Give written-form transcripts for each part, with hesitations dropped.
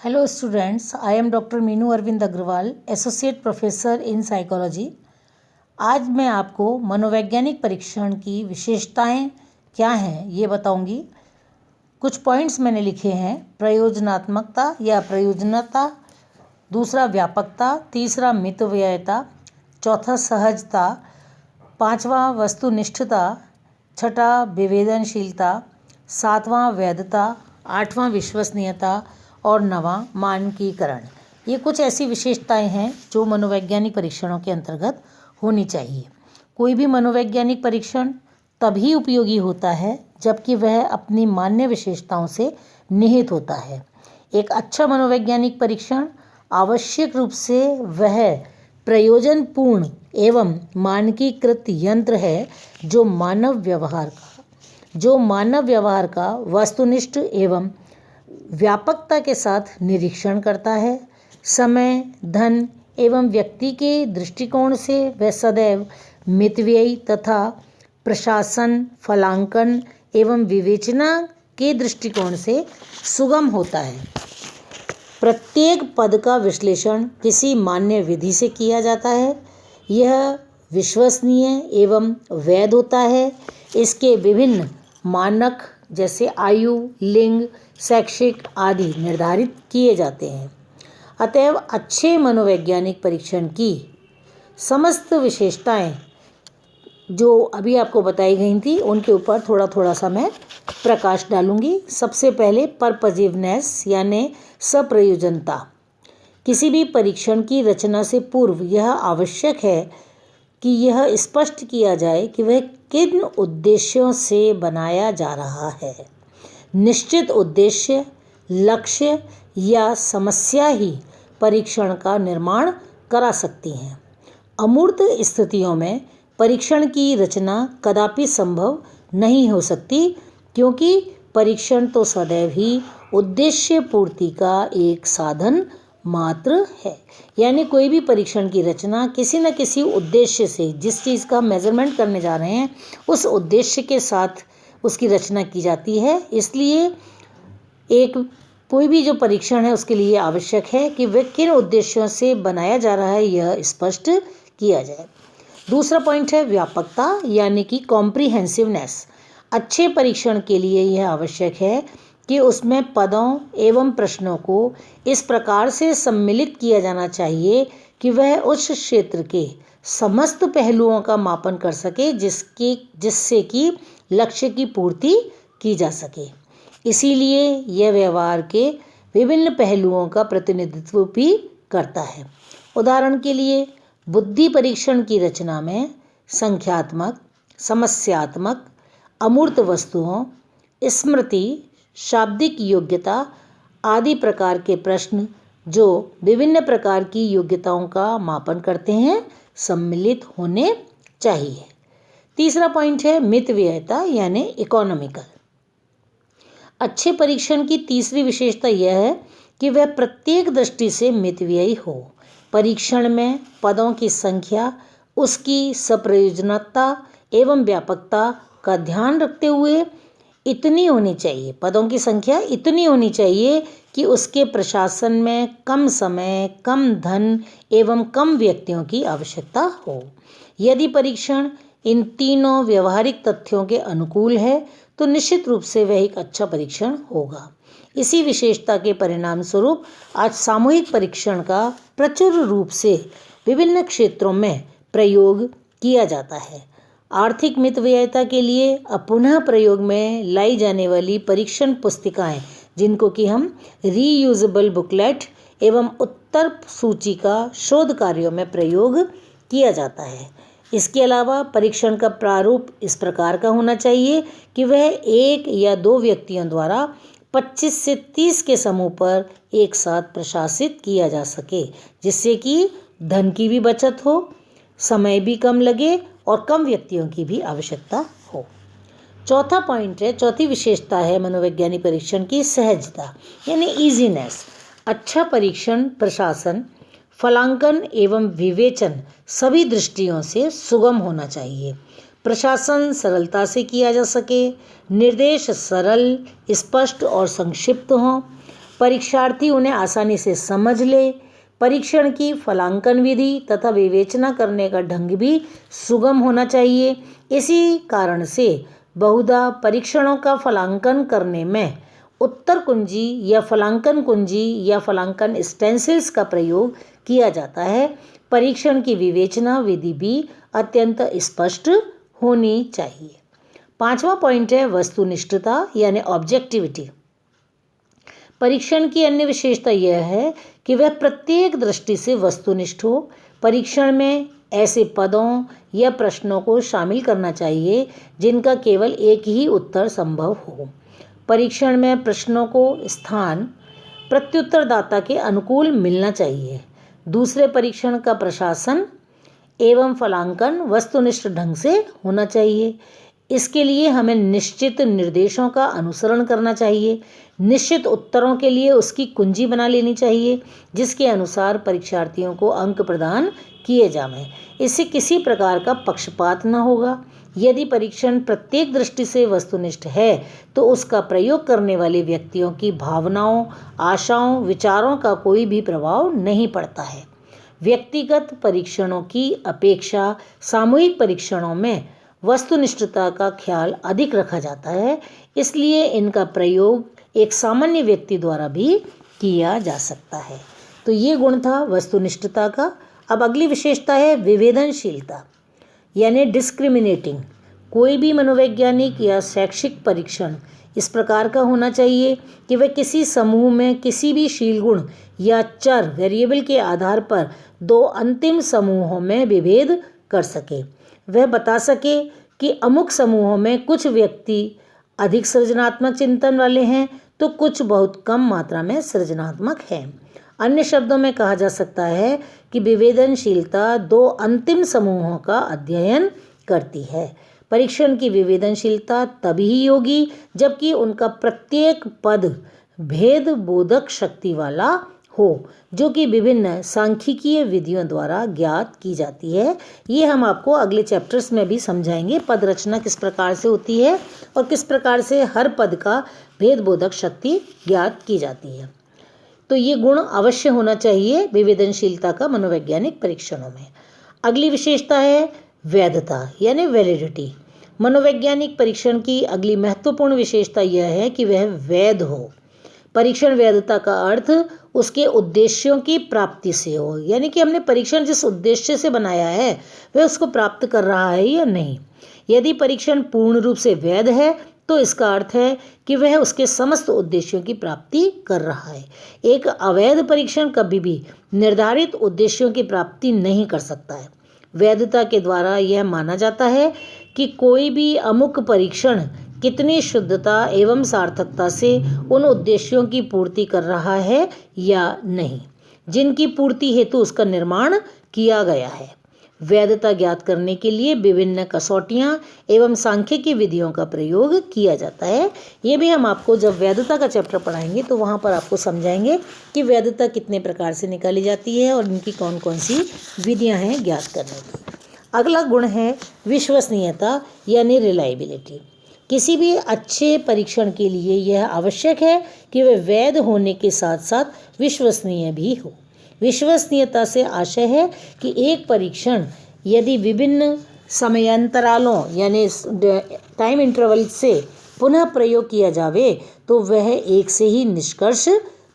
Hello students, I am Dr. Meenu Arvind Agarwal, associate professor in psychology. आज मैं आपको मनोवैज्ञानिक परीक्षण की विशेषताएं क्या हैं ये बताऊंगी। कुछ पॉइंट्स मैंने लिखे हैं। प्रयोजनात्मकता या प्रयोजनता, दूसरा व्यापकता, तीसरा मितव्ययता, चौथा सहजता, पांचवा वस्तुनिष्ठता, छठा विवेदनशीलता, सातवां वैधता, आठवां विश्वसनीयता और नवां मानकीकरण। ये कुछ ऐसी विशेषताएं हैं जो मनोवैज्ञानिक परीक्षणों के अंतर्गत होनी चाहिए। कोई भी मनोवैज्ञानिक परीक्षण तभी उपयोगी होता है जबकि वह अपनी मान्य विशेषताओं से निहित होता है। एक अच्छा मनोवैज्ञानिक परीक्षण आवश्यक रूप से वह प्रयोजनपूर्ण एवं मानकीकृत यंत्र है जो मानव व्यवहार का वस्तुनिष्ठ एवं व्यापकता के साथ निरीक्षण करता है। समय, धन एवं व्यक्ति के दृष्टिकोण से वह सदैव मितव्ययी तथा प्रशासन, फलांकन एवं विवेचना के दृष्टिकोण से सुगम होता है। प्रत्येक पद का विश्लेषण किसी मान्य विधि से किया जाता है। यह विश्वसनीय एवं वैध होता है। इसके विभिन्न मानक जैसे आयु, लिंग, शैक्षिक आदि निर्धारित किए जाते हैं। अतएव अच्छे मनोवैज्ञानिक परीक्षण की समस्त विशेषताएं जो अभी आपको बताई गई थी उनके ऊपर थोड़ा थोड़ा सा मैं प्रकाश डालूंगी। सबसे पहले परपजिवनेस यानी सप्रयोजनता। किसी भी परीक्षण की रचना से पूर्व यह आवश्यक है कि यह स्पष्ट किया जाए कि वह किन उद्देश्यों से बनाया जा रहा है। निश्चित उद्देश्य, लक्ष्य या समस्या ही परीक्षण का निर्माण करा सकती हैं। अमूर्त स्थितियों में परीक्षण की रचना कदापि संभव नहीं हो सकती, क्योंकि परीक्षण तो सदैव ही उद्देश्य पूर्ति का एक साधन मात्र है। यानी कोई भी परीक्षण की रचना किसी न किसी उद्देश्य से, जिस चीज़ का मेजरमेंट करने जा रहे हैं उस उद्देश्य के साथ उसकी रचना की जाती है। इसलिए कोई भी जो परीक्षण है उसके लिए आवश्यक है कि वह किन उद्देश्यों से बनाया जा रहा है यह स्पष्ट किया जाए। दूसरा पॉइंट है व्यापकता यानी कि कॉम्प्रिहेंसिवनेस। अच्छे परीक्षण के लिए यह आवश्यक है कि उसमें पदों एवं प्रश्नों को इस प्रकार से सम्मिलित किया जाना चाहिए कि वह उस क्षेत्र के समस्त पहलुओं का मापन कर सके जिससे कि लक्ष्य की पूर्ति की जा सके। इसीलिए यह व्यवहार के विभिन्न पहलुओं का प्रतिनिधित्व भी करता है। उदाहरण के लिए बुद्धि परीक्षण की रचना में संख्यात्मक, समस्यात्मक, अमूर्त वस्तुओं, स्मृति, शाब्दिक योग्यता आदि प्रकार के प्रश्न जो विभिन्न प्रकार की योग्यताओं का मापन करते हैं सम्मिलित होने चाहिए। तीसरा पॉइंट है मितव्ययता यानी इकोनॉमिकल। अच्छे परीक्षण की तीसरी विशेषता यह है कि वह प्रत्येक दृष्टि से मितव्ययी हो। परीक्षण में पदों की संख्या, उसकी सप्रयोजनता एवं व्यापकता का ध्यान रखते हुए पदों की संख्या इतनी होनी चाहिए कि उसके प्रशासन में कम समय, कम धन एवं कम व्यक्तियों की आवश्यकता हो। यदि परीक्षण इन तीनों व्यवहारिक तथ्यों के अनुकूल है तो निश्चित रूप से वह एक अच्छा परीक्षण होगा। इसी विशेषता के परिणाम स्वरूप आज सामूहिक परीक्षण का प्रचुर रूप से विभिन्न क्षेत्रों में प्रयोग किया जाता है। आर्थिक मितव्ययता के लिए पुनः प्रयोग में लाई जाने वाली परीक्षण पुस्तिकाएं, जिनको कि हम रीयूजेबल बुकलेट एवं उत्तर सूची का शोध कार्यों में प्रयोग किया जाता है। इसके अलावा परीक्षण का प्रारूप इस प्रकार का होना चाहिए कि वह एक या दो व्यक्तियों द्वारा 25 से 30 के समूह पर एक साथ प्रशासित किया जा सके, जिससे कि धन की भी बचत हो, समय भी कम लगे और कम व्यक्तियों की भी आवश्यकता हो। चौथी विशेषता है मनोवैज्ञानिक परीक्षण की सहजता यानी ईजीनेस। अच्छा परीक्षण प्रशासन, फलांकन एवं विवेचन सभी दृष्टियों से सुगम होना चाहिए। प्रशासन सरलता से किया जा सके, निर्देश सरल, स्पष्ट और संक्षिप्त हों, परीक्षार्थी उन्हें आसानी से समझ ले। परीक्षण की फलांकन विधि तथा विवेचना करने का ढंग भी सुगम होना चाहिए। इसी कारण से बहुधा परीक्षणों का फलांकन करने में उत्तर कुंजी या फलांकन स्टेंसिल्स का प्रयोग किया जाता है। परीक्षण की विवेचना विधि भी अत्यंत स्पष्ट होनी चाहिए। 5वां पॉइंट है वस्तुनिष्ठता यानी ऑब्जेक्टिविटी। परीक्षण की अन्य विशेषता यह है कि वह प्रत्येक दृष्टि से वस्तुनिष्ठ हो। परीक्षण में ऐसे पदों या प्रश्नों को शामिल करना चाहिए जिनका केवल एक ही उत्तर संभव हो। परीक्षण में प्रश्नों को स्थान प्रत्युत्तरदाता के अनुकूल मिलना चाहिए। दूसरे परीक्षण का प्रशासन एवं फलांकन वस्तुनिष्ठ ढंग से होना चाहिए। इसके लिए हमें निश्चित निर्देशों का अनुसरण करना चाहिए। निश्चित उत्तरों के लिए उसकी कुंजी बना लेनी चाहिए जिसके अनुसार परीक्षार्थियों को अंक प्रदान किए जाएं। इससे किसी प्रकार का पक्षपात न होगा। यदि परीक्षण प्रत्येक दृष्टि से वस्तुनिष्ठ है तो उसका प्रयोग करने वाले व्यक्तियों की भावनाओं, आशाओं, विचारों का कोई भी प्रभाव नहीं पड़ता है। व्यक्तिगत परीक्षणों की अपेक्षा सामूहिक परीक्षणों में वस्तुनिष्ठता का ख्याल अधिक रखा जाता है, इसलिए इनका प्रयोग एक सामान्य व्यक्ति द्वारा भी किया जा सकता है। तो ये गुण था वस्तुनिष्ठता का। अब अगली विशेषता है विवेदनशीलता यानी डिस्क्रिमिनेटिंग। कोई भी मनोवैज्ञानिक या शैक्षिक परीक्षण इस प्रकार का होना चाहिए कि वह किसी समूह में किसी भी शील गुण या चर वेरिएबल के आधार पर दो अंतिम समूहों में विभेद कर सके। वह बता सके कि अमुक समूहों में कुछ व्यक्ति अधिक सृजनात्मक चिंतन वाले हैं तो कुछ बहुत कम मात्रा में सृजनात्मक हैं। अन्य शब्दों में कहा जा सकता है कि विवेदनशीलता दो अंतिम समूहों का अध्ययन करती है। परीक्षण की विवेदनशीलता तभी होगी जबकि उनका प्रत्येक पद भेद बोधक शक्ति वाला हो, जो कि विभिन्न सांख्यिकीय विधियों द्वारा ज्ञात की जाती है। ये हम आपको अगले चैप्टर्स में भी समझाएंगे। पद रचना किस प्रकार से होती है और किस प्रकार से हर पद का भेद बोधक शक्ति ज्ञात की जाती है। तो ये गुण अवश्य होना चाहिए विवेदनशीलता का मनोवैज्ञानिक परीक्षणों में। अगली विशेषता है वैधता यानी वैलिडिटी। मनोवैज्ञानिक परीक्षण की अगली महत्वपूर्ण विशेषता यह है कि वह वैध हो। परीक्षण वैधता का अर्थ उसके उद्देश्यों की प्राप्ति से हो, यानी कि हमने परीक्षण जिस उद्देश्य से बनाया है वह उसको प्राप्त कर रहा है या नहीं। यदि परीक्षण पूर्ण रूप से वैध है तो इसका अर्थ है कि वह उसके समस्त उद्देश्यों की प्राप्ति कर रहा है। एक अवैध परीक्षण कभी भी निर्धारित उद्देश्यों की प्राप्ति नहीं कर सकता है। वैधता के द्वारा यह माना जाता है कि कोई भी अमुक परीक्षण कितनी शुद्धता एवं सार्थकता से उन उद्देश्यों की पूर्ति कर रहा है या नहीं जिनकी पूर्ति हेतु उसका निर्माण किया गया है। वैधता ज्ञात करने के लिए विभिन्न कसौटियाँ एवं सांख्यिकी विधियों का प्रयोग किया जाता है। ये भी हम आपको जब वैधता का चैप्टर पढ़ाएंगे तो वहाँ पर आपको समझाएंगे कि वैधता कितने प्रकार से निकाली जाती है और इनकी कौन कौन सी विधियाँ हैं ज्ञात करने की। अगला गुण है विश्वसनीयता यानी रिलायबिलिटी। किसी भी अच्छे परीक्षण के लिए यह आवश्यक है कि वह वैध होने के साथ साथ विश्वसनीय भी हो। विश्वसनीयता से आशय है कि एक परीक्षण यदि विभिन्न समयांतरालों यानी टाइम इंटरवल से पुनः प्रयोग किया जावे तो वह एक से ही निष्कर्ष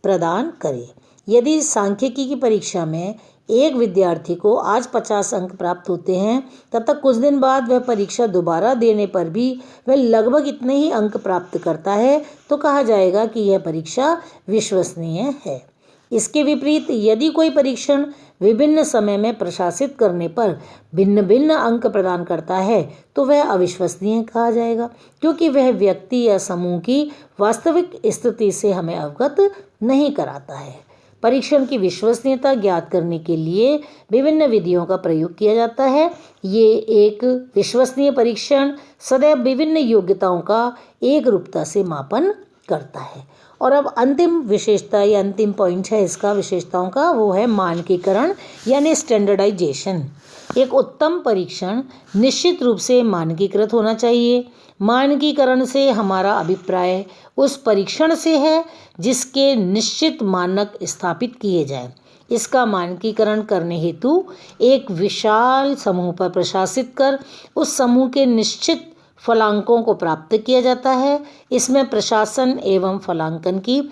प्रदान करे। यदि सांख्यिकी की परीक्षा में एक विद्यार्थी को आज 50 अंक प्राप्त होते हैं तब तक कुछ दिन बाद वह परीक्षा दोबारा देने पर भी वह लगभग इतने ही अंक प्राप्त करता है तो कहा जाएगा कि यह परीक्षा विश्वसनीय है। इसके विपरीत यदि कोई परीक्षण विभिन्न समय में प्रशासित करने पर भिन्न भिन्न अंक प्रदान करता है तो वह अविश्वसनीय कहा जाएगा, क्योंकि वह व्यक्ति या समूह की वास्तविक स्थिति से हमें अवगत नहीं कराता है। परीक्षण की विश्वसनीयता ज्ञात करने के लिए विभिन्न विधियों का प्रयोग किया जाता है। ये एक विश्वसनीय परीक्षण सदैव विभिन्न योग्यताओं का एक रूपता से मापन करता है। और अब अंतिम विशेषता या अंतिम पॉइंट है इसका विशेषताओं का, वो है मानकीकरण यानी स्टैंडर्डाइजेशन। एक उत्तम परीक्षण निश्चित रूप से मानकीकृत होना चाहिए। मानकीकरण से हमारा अभिप्राय उस परीक्षण से है जिसके निश्चित मानक स्थापित किए जाएं। इसका मानकीकरण करने हेतु एक विशाल समूह पर प्रशासित कर उस समूह के निश्चित फलांकों को प्राप्त किया जाता है। इसमें प्रशासन एवं फलांकन की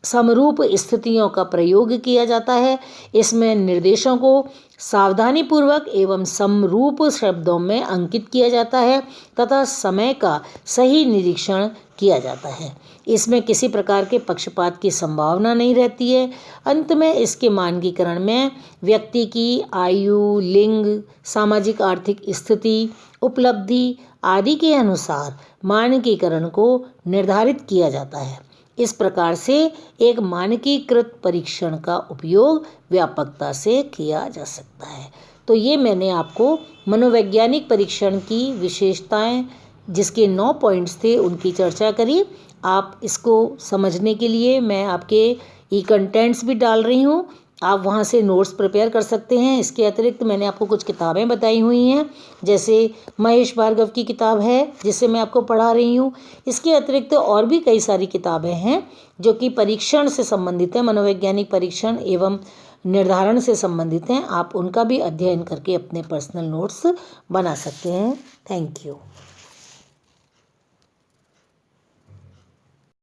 समरूप स्थितियों का प्रयोग किया जाता है। इसमें निर्देशों को सावधानीपूर्वक एवं समरूप शब्दों में अंकित किया जाता है तथा समय का सही निरीक्षण किया जाता है। इसमें किसी प्रकार के पक्षपात की संभावना नहीं रहती है। अंत में इसके मानकीकरण में व्यक्ति की आयु, लिंग, सामाजिक आर्थिक स्थिति, उपलब्धि आदि के अनुसार मानकीकरण को निर्धारित किया जाता है। इस प्रकार से एक मानकीकृत परीक्षण का उपयोग व्यापकता से किया जा सकता है। तो ये मैंने आपको मनोवैज्ञानिक परीक्षण की विशेषताएं, जिसके 9 पॉइंट्स थे, उनकी चर्चा करी। आप इसको समझने के लिए मैं आपके ई कंटेंट्स भी डाल रही हूँ, आप वहाँ से नोट्स प्रिपेयर कर सकते हैं। इसके अतिरिक्त मैंने आपको कुछ किताबें बताई हुई हैं, जैसे महेश भार्गव की किताब है जिसे मैं आपको पढ़ा रही हूँ। इसके अतिरिक्त और भी कई सारी किताबें हैं जो कि परीक्षण से संबंधित हैं, मनोवैज्ञानिक परीक्षण एवं निर्धारण से संबंधित हैं। आप उनका भी अध्ययन करके अपने पर्सनल नोट्स बना सकते हैं। Thank you.